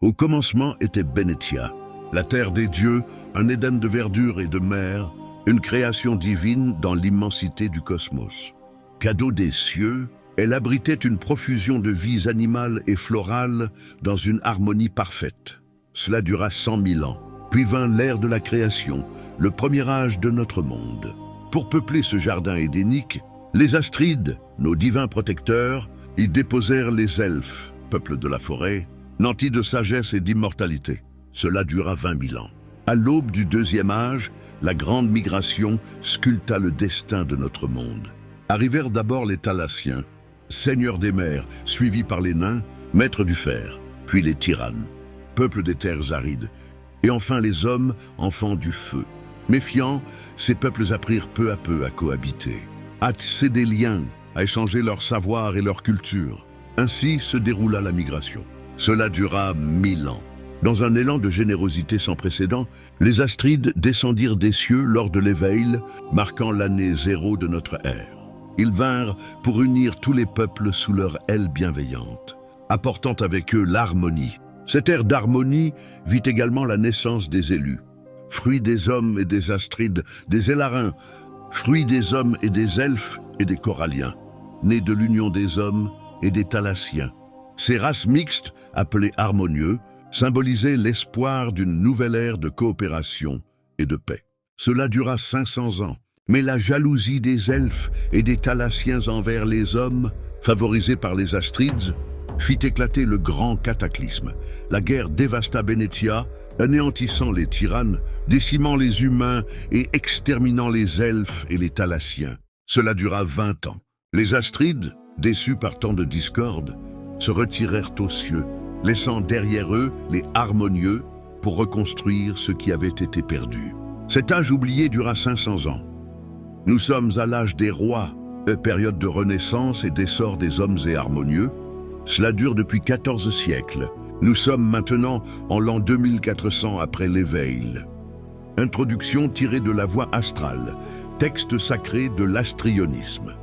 Au commencement était Bennetia, la terre des dieux, un Éden de verdure et de mer, une création divine dans l'immensité du cosmos. Cadeau des cieux, elle abritait une profusion de vies animales et florales dans une harmonie parfaite. Cela dura 100 000 ans, puis vint l'ère de la création, le premier âge de notre monde. Pour peupler ce jardin édénique, les Astrides, nos divins protecteurs, y déposèrent les elfes, peuple de la forêt, nantis de sagesse et d'immortalité. Cela dura 20 000 ans. À l'aube du deuxième âge, la grande migration sculpta le destin de notre monde. Arrivèrent d'abord les Thalassiens, seigneurs des mers, suivis par les nains, maîtres du fer, puis les tyrannes, peuple des terres arides, et enfin les hommes, enfants du feu. Méfiants, ces peuples apprirent peu à peu à cohabiter, à tisser des liens, à échanger leur savoir et leur culture. Ainsi se déroula la migration. Cela dura 1000 ans. Dans un élan de générosité sans précédent, les Astrides descendirent des cieux lors de l'éveil, marquant l'année 0 de notre ère. Ils vinrent pour unir tous les peuples sous leur aile bienveillante, apportant avec eux l'harmonie. Cette ère d'harmonie vit également la naissance des élus, fruits des hommes et des Astrides, des Élarins, fruits des hommes et des elfes et des Coralliens, nés de l'union des hommes et des Thalassiens. Ces races mixtes, appelées harmonieux, symbolisaient l'espoir d'une nouvelle ère de coopération et de paix. Cela dura 500 ans, mais la jalousie des elfes et des Thalassiens envers les hommes, favorisés par les Astrides, fit éclater le grand cataclysme. La guerre dévasta Bennetia, anéantissant les tyrannes, décimant les humains et exterminant les elfes et les Thalassiens. Cela dura 20 ans. Les Astrides, déçus par tant de discorde, se retirèrent aux cieux, laissant derrière eux les harmonieux pour reconstruire ce qui avait été perdu. Cet âge oublié dura 500 ans. Nous sommes à l'âge des rois, période de renaissance et d'essor des hommes et harmonieux. Cela dure depuis 14 siècles. Nous sommes maintenant en l'an 2400 après l'éveil. Introduction tirée de la voie astrale, texte sacré de l'astrionisme.